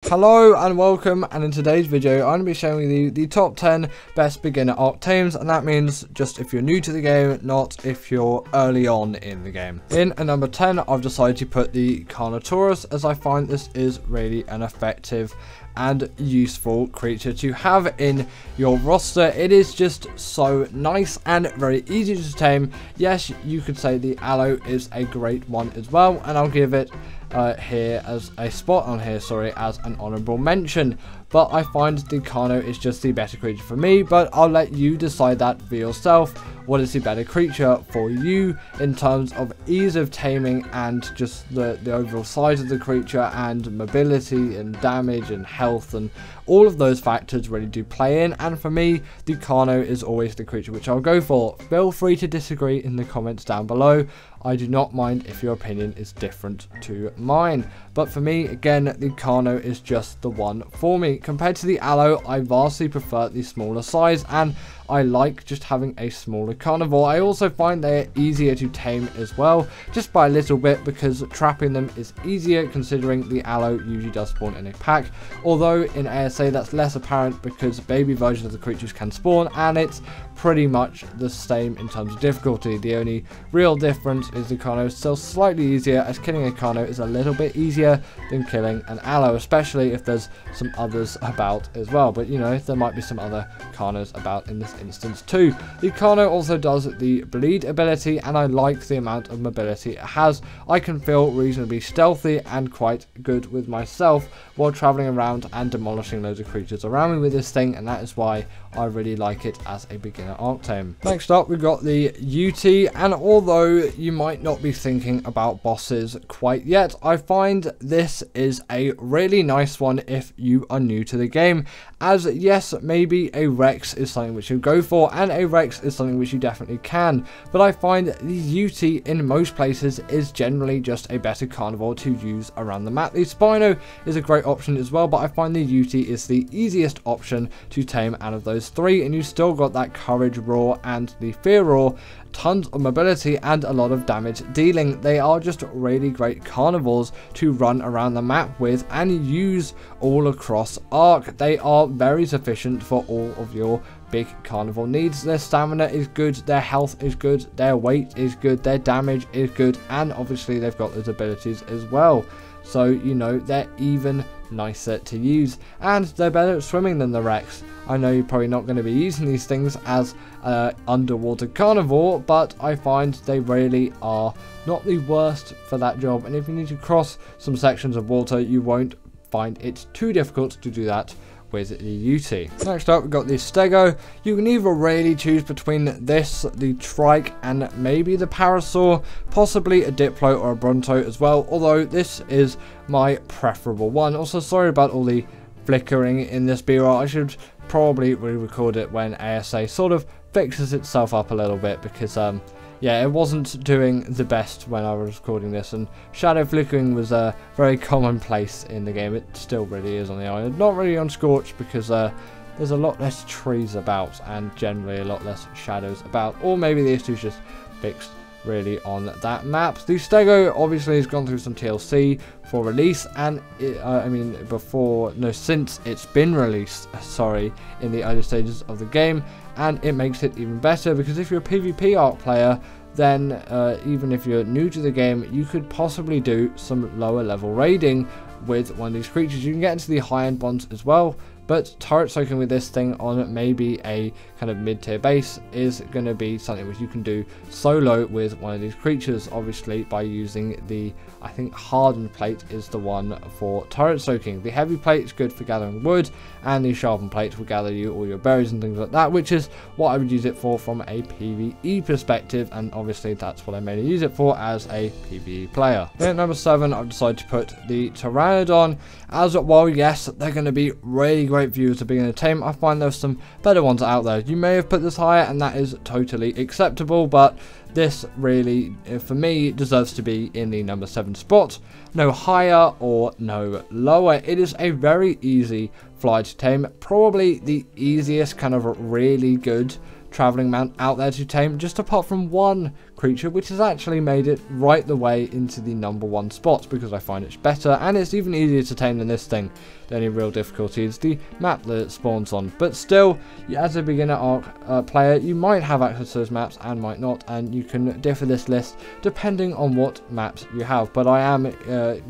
Hello and welcome, and in today's video I'm going to be showing you the top 10 best beginner Ark Tames, and that means just if you're new to the game, not if you're early on in the game. In at number 10 I've decided to put the Carno, as I find this is really an effective and useful creature to have in your roster. It is just so nice and very easy to tame. Yes, you could say the Aloe is a great one as well, and I'll give it here as a spot on here, as an honorable mention. But I find the Carno is just the better creature for me, but I'll let you decide that for yourself. What is the better creature for you in terms of ease of taming and just the overall size of the creature and mobility and damage and health, and all of those factors really do play in. And for me, the Carno is always the creature which I'll go for. Feel free to disagree in the comments down below. I do not mind if your opinion is different to mine. But for me, again, the Carno is just the one for me. Compared to the Aloe, I vastly prefer the smaller size, and I like just having a smaller carnivore. I also find they're easier to tame as well, just by a little bit, because trapping them is easier considering the Aloe usually does spawn in a pack. Although in ASA that's less apparent because baby versions of the creatures can spawn, and it's pretty much the same in terms of difficulty. The only real difference is the Carno is still slightly easier, as killing a Carno is a little bit easier than killing an Aloe, especially if there's some others about as well. But you know, there might be some other Carnos about in this instance too. The Carno also does the bleed ability, and I like the amount of mobility it has. I can feel reasonably stealthy and quite good with myself while traveling around and demolishing loads of creatures around me with this thing, and that is why I really like it as a beginner Ark Tame. Next up, we've got the UT, and although you might not be thinking about bosses quite yet, I find this is a really nice one if you are new to the game, as yes, maybe a Rex is something which you go for, and a Rex is something which you definitely can, but I find the UT in most places is generally just a better carnivore to use around the map. The Spino is a great option as well, but I find the UT is the easiest option to tame out of those three, and you still got that courage roar and the fear roar, tons of mobility and a lot of damage dealing. They are just really great carnivores to run around the map with and use all across Ark. They are very sufficient for all of your big carnivore needs. Their stamina is good, their health is good, their weight is good, their damage is good, and obviously they've got those abilities as well. So, you know, they're even nicer to use, and they're better at swimming than the Rex. I know you're probably not going to be using these things as underwater carnivore, but I find they really are not the worst for that job, and if you need to cross some sections of water, you won't find it too difficult to do that with the UT. Next up, we've got the Stego. You can either really choose between this, the Trike, and maybe the Parasaur, possibly a Diplo or a Bronto as well, although this is my preferable one. Also, sorry about all the flickering in this B-roll. I should probably re-record it when ASA sort of fixes itself up a little bit, because yeah, it wasn't doing the best when I was recording this, and shadow flickering was a very commonplace in the game. It still really is on the island. Not really on Scorch, because there's a lot less trees about and generally a lot less shadows about, or maybe the issue's just fixed really on that map. The Stego obviously has gone through some TLC for release, and since it's been released, in the early stages of the game, and it makes it even better, because if you're a PvP Ark player, then even if you're new to the game, you could possibly do some lower level raiding with one of these creatures. You can get into the high end ones as well, but turret soaking with this thing on maybe a kind of mid-tier base is going to be something which you can do solo with one of these creatures, obviously by using the, I think, hardened plate is the one for turret soaking. The heavy plate is good for gathering wood, and the sharpened plate will gather you all your berries and things like that, which is what I would use it for from a PvE perspective, and obviously that's what I mainly use it for as a PvE player. Then at number 7, I've decided to put the Pteranodon, as well, yes, they're going to be really great for you as a beginner tame. I find there's some better ones out there. You may have put this higher, and that is totally acceptable, but this really, for me, deserves to be in the number 7 spot. No higher or no lower. It is a very easy fly to tame, probably the easiest kind of really good traveling mount out there to tame, just apart from one creature, which has actually made it right the way into the #1 spot because I find it's better and it's even easier to tame than this thing. The only real difficulty is the map that it spawns on, but still, as a beginner Ark player, you might have access to those maps and might not, and you can differ this list depending on what maps you have. But I am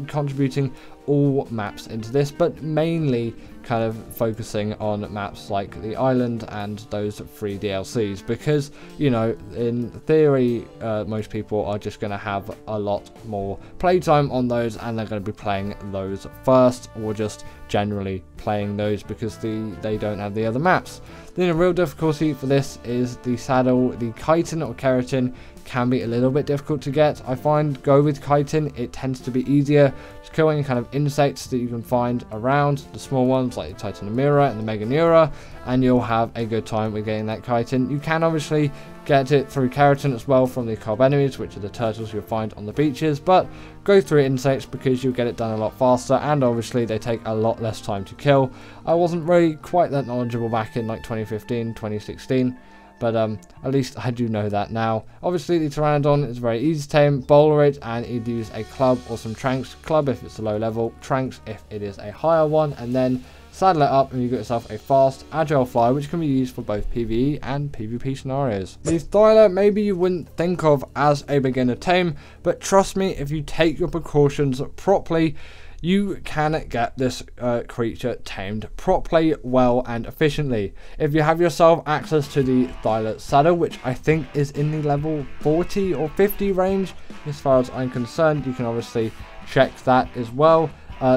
contributing all maps into this, but mainly kind of focusing on maps like the island and those 3 DLCs, because, you know, in theory, most people are just going to have a lot more playtime on those, and they're going to be playing those first, or just generally playing those because they don't have the other maps. Then the real difficulty for this is the saddle. The chitin or keratin can be a little bit difficult to get. I find go with chitin, it tends to be easier. Just kill any kind of insects that you can find around, the small ones like the Titanomira and the Meganeura, and you'll have a good time with getting that chitin. You can obviously get it through keratin as well from the carb enemies, which are the turtles you'll find on the beaches, but go through insects because you'll get it done a lot faster, and obviously they take a lot less time to kill. I wasn't really quite that knowledgeable back in like 2015, 2016. But at least I do know that now. Obviously the Pteranodon is very easy to tame. Bowler it and either use a club or some tranks. Club if it's a low level, tranks if it is a higher one, and then saddle it up and you get yourself a fast, agile flyer, which can be used for both PvE and PvP scenarios. The Thler maybe you wouldn't think of as a beginner tame, but trust me, if you take your precautions properly, you can get this creature tamed properly, well and efficiently. If you have yourself access to the Thler saddle, which I think is in the level 40 or 50 range, as far as I'm concerned, you can obviously check that as well.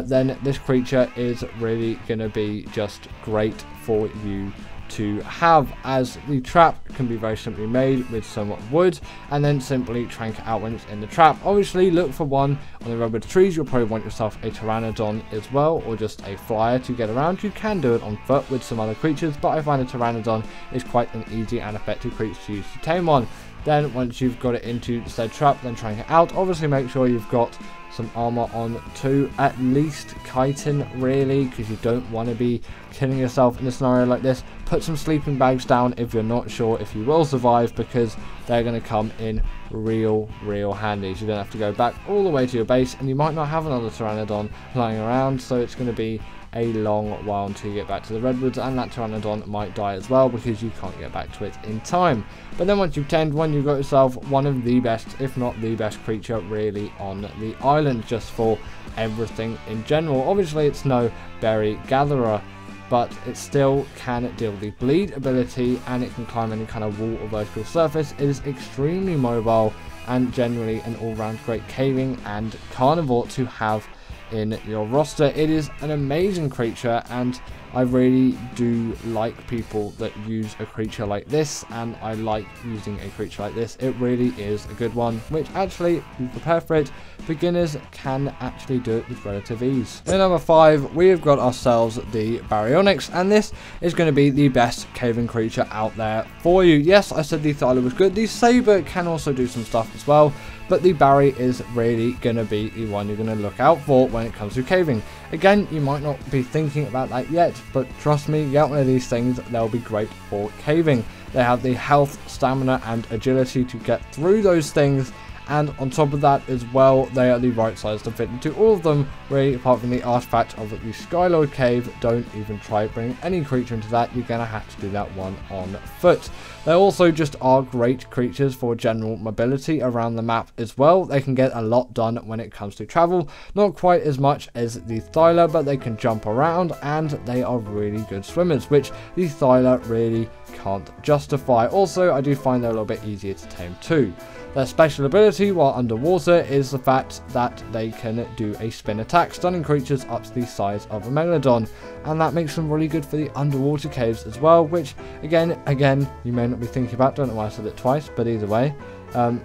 Then this creature is really going to be just great for you to have, as the trap can be very simply made with some wood and then simply trank it out when it's in the trap. Obviously look for one on the redwood trees. You'll probably want yourself a Pteranodon as well, or just a flyer to get around. You can do it on foot with some other creatures, but I find a Pteranodon is quite an easy and effective creature to use to tame one. Then once you've got it into said trap, then trank it out. Obviously make sure you've got some armor on too, at least chitin really, because you don't want to be killing yourself in a scenario like this. Put some sleeping bags down if you're not sure if you will survive, because they're going to come in real handy. So you don't have to go back all the way to your base, and you might not have another Pteranodon lying around, so it's going to be a long while until you get back to the redwoods, and that Pteranodon might die as well because you can't get back to it in time. But then once you've tamed one, you've got yourself one of the best, if not the best creature really on the island, just for everything in general. Obviously it's no berry gatherer, but it still can deal the bleed ability, and it can climb any kind of wall or vertical surface. It is extremely mobile and generally an all-round great caving and carnivore to have in your roster. It is an amazing creature, and I really do like people that use a creature like this, and I like using a creature like this. It really is a good one, which actually, if you prepare for it, beginners can actually do it with relative ease. In number 5, we have got ourselves the Bionic, and this is going to be the best caving creature out there for you. Yes, I said the Thler was good. The Saber can also do some stuff as well, but the Barry is really going to be the one you're going to look out for when it comes to caving. Again, you might not be thinking about that yet, but trust me, get one of these things, they'll be great for caving. They have the health, stamina and agility to get through those things, and on top of that as well, they are the right size to fit into all of them, really, apart from the artifact of the Skylord Cave. Don't even try bringing any creature into that. You're gonna have to do that one on foot. They also just are great creatures for general mobility around the map as well. They can get a lot done when it comes to travel, not quite as much as the Thler, but they can jump around, and they are really good swimmers, which the Thler really can't justify. Also, I do find they're a little bit easier to tame too. Their special ability while underwater is the fact that they can do a spin attack, stunning creatures up to the size of a Megalodon, and that makes them really good for the underwater caves as well, which again, you may not be thinking about. Don't know why I said it twice, but either way,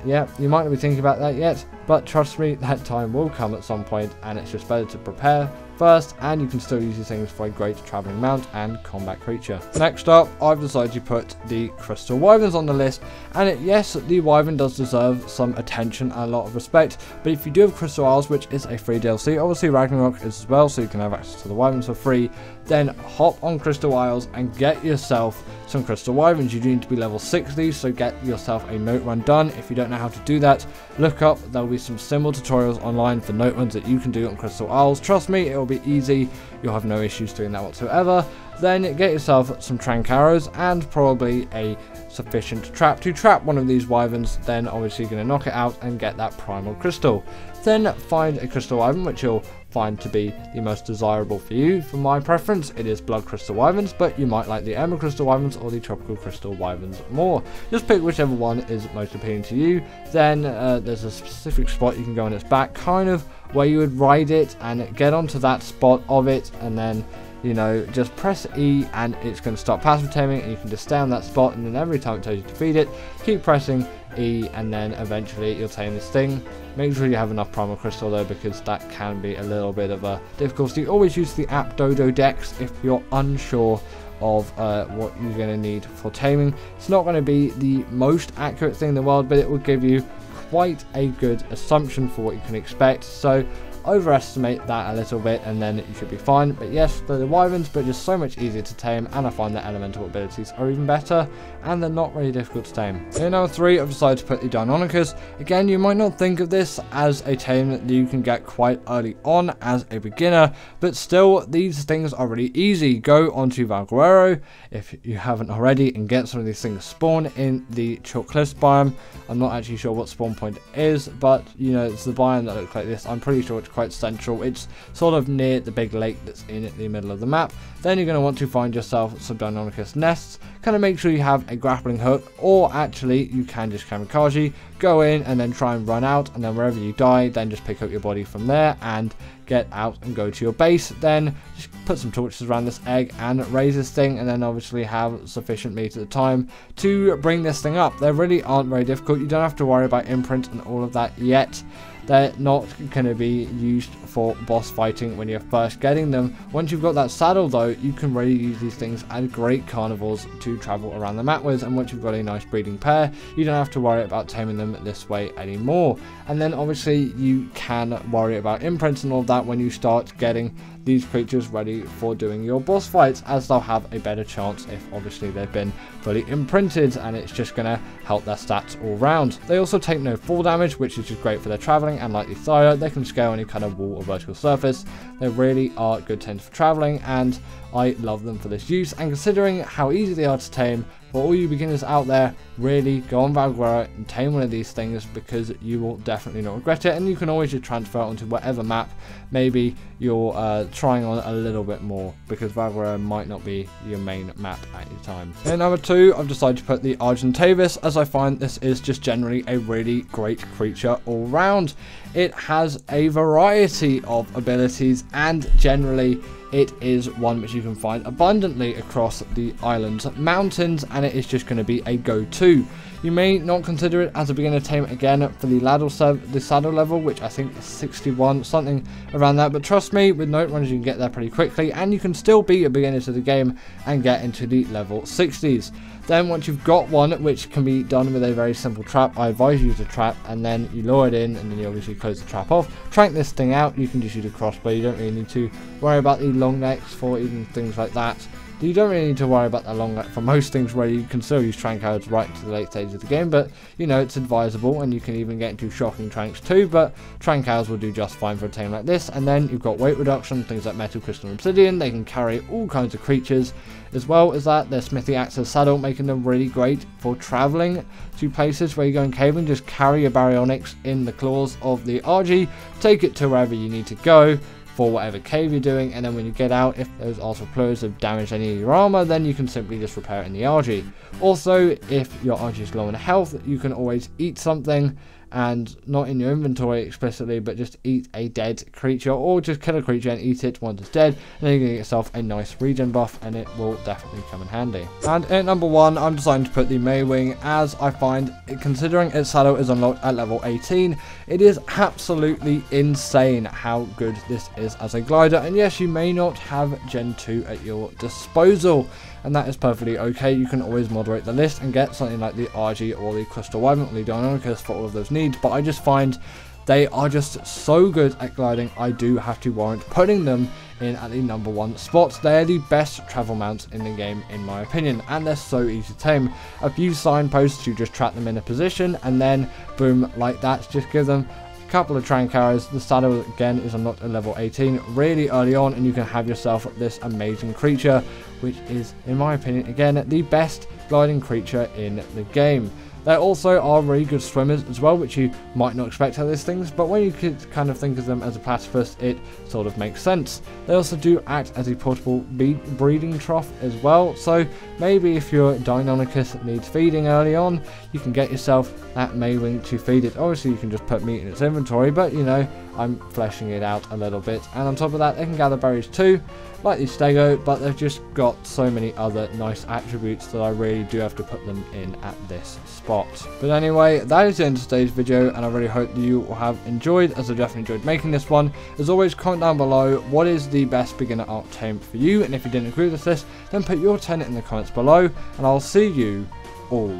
yeah, you might not be thinking about that yet, but trust me, that time will come at some point, and it's just better to prepare first, and you can still use these things for a great traveling mount and combat creature. Next up, I've decided to put the Crystal Wyverns on the list, and yes, the Wyvern does deserve some attention and a lot of respect, but if you do have Crystal Isles, which is a free DLC, obviously Raasclark is as well, so you can have access to the Wyverns for free, then hop on Crystal Isles and get yourself some Crystal Wyverns. You do need to be level 60, so get yourself a note run done. If you don't know how to do that, look up, there will be some simple tutorials online for note runs that you can do on Crystal Isles. Trust me, it will be easy, you'll have no issues doing that whatsoever. Then get yourself some Trank Arrows and probably a sufficient trap to trap one of these Wyverns, then obviously you're going to knock it out and get that Primal Crystal. Then find a Crystal Wyvern, which you'll find to be the most desirable for you. For my preference, it is Blood Crystal Wyverns, but you might like the Emerald Crystal Wyverns or the Tropical Crystal Wyverns more. Just pick whichever one is most appealing to you. Then there's a specific spot you can go on its back, kind of where you would ride it and get onto that spot of it, and then you know, just press E and it's going to start passive taming, and you can just stay on that spot, and then every time it tells you to feed it, keep pressing E, and then eventually you'll tame this thing. Make sure you have enough Primal Crystal though, because that can be a little bit of a difficulty. Always use the app Dodo Dex if you're unsure of what you're going to need for taming. It's not going to be the most accurate thing in the world, but it will give you quite a good assumption for what you can expect. So overestimate that a little bit and then you should be fine. But yes, they're the Wyverns, but just so much easier to tame, and I find their elemental abilities are even better, and they're not really difficult to tame. In number 3, I've decided to put the Deinonychus. Again, you might not think of this as a tame that you can get quite early on as a beginner, but still, these things are really easy. Go onto Valguero if you haven't already and get some of these things spawn in the Chalk Cliffs biome. I'm not actually sure what spawn point it is, but you know, it's the biome that looks like this. I'm pretty sure it's quite central. It's sort of near the big lake that's in the middle of the map. Then you're going to want to find yourself some Deinonychus nests. Kind of make sure you have a grappling hook, or actually you can just kamikaze, go in and then try and run out, and then wherever you die, then just pick up your body from there and get out and go to your base. Then just put some torches around this egg and raise this thing, and then obviously have sufficient meat at the time to bring this thing up. They really aren't very difficult. You don't have to worry about imprint and all of that yet. They're not going to be used for boss fighting when you're first getting them. Once you've got that saddle though, you can really use these things as great carnivores to travel around the map with, and once you've got a nice breeding pair, you don't have to worry about taming them this way anymore. And then obviously you can worry about imprints and all of that when you start getting these creatures ready for doing your boss fights, as they'll have a better chance if obviously they've been fully imprinted, and it's just going to help their stats all round. They also take no fall damage, which is just great for their traveling, and like the Thler, they can scale any kind of wall or vertical surface. They really are good tames for traveling, and I love them for this use. And considering how easy they are to tame, for all you beginners out there, really go on Valguero and tame one of these things, because you will definitely not regret it. And you can always just transfer it onto whatever map maybe you're trying on a little bit more, because Valguero might not be your main map at your time. In number 2, I've decided to put the Argentavis, as I find this is just generally a really great creature all round. It has a variety of abilities, and generally it is one which you can find abundantly across the island's mountains, and it is just going to be a go-to. You may not consider it as a beginner tame again for the saddle level, which I think is 61, something around that, but trust me, with note runners you can get there pretty quickly, and you can still be a beginner to the game and get into the level 60s. Then once you've got one, which can be done with a very simple trap, I advise you to trap, and then you lure it in, and then you obviously close the trap off. Trank this thing out, you can just use a crossbow, you don't really need to worry about the long necks for even things like that. You don't really need to worry about the long neck for most things, where you can still use trank arrows right to the late stages of the game, but you know, it's advisable, and you can even get into shocking tranks too, but trank arrows will do just fine for a tame like this. And then you've got weight reduction, things like metal, crystal, and obsidian. They can carry all kinds of creatures, as well as that their smithy axe as saddle, making them really great for traveling to places where you're going caving. Just carry your baryonyx in the claws of the RG, take it to wherever you need to go for whatever cave you're doing, and then when you get out, if those arsenal fluids have damaged any of your armor, then you can simply just repair it in the RG. Also, if your RG is low in health, you can always eat something and not in your inventory explicitly, but just eat a dead creature, or just kill a creature and eat it once it's dead, and then you're going to get yourself a nice regen buff, and it will definitely come in handy. And at number 1, I'm deciding to put the Mwing, as I find, considering its saddle is unlocked at level 18, it is absolutely insane how good this is as a glider. And yes, you may not have Gen 2 at your disposal, and that is perfectly okay. You can always moderate the list and get something like the RG or the Crystal Wyvern or the Deinonychus for all of those needs, but I just find they are just so good at gliding, I do have to warrant putting them in at the number 1 spot. They are the best travel mounts in the game in my opinion, and they're so easy to tame. A few signposts, you just trap them in a position, and then boom, like that, just give them a couple of trank arrows. The saddle again is unlocked at level 18 really early on, and you can have yourself this amazing creature, which is, in my opinion, again, the best gliding creature in the game. They also are really good swimmers as well, which you might not expect out of these things, but when you could kind of think of them as a platypus, it sort of makes sense. They also do act as a portable breeding trough as well, so maybe if your Deinonychus needs feeding early on, you can get yourself that Mwing to feed it. Obviously you can just put meat in its inventory, but you know, I'm fleshing it out a little bit. And on top of that, they can gather berries too, like the Stego, but they've just got so many other nice attributes that I really do have to put them in at this spot. But anyway, that is the end of today's video, and I really hope that you will have enjoyed, as I definitely enjoyed making this one. As always, comment down below what is the best beginner Ark Tame for you, and if you didn't agree with this list, then put your 10 in the comments below, and I'll see you all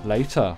later.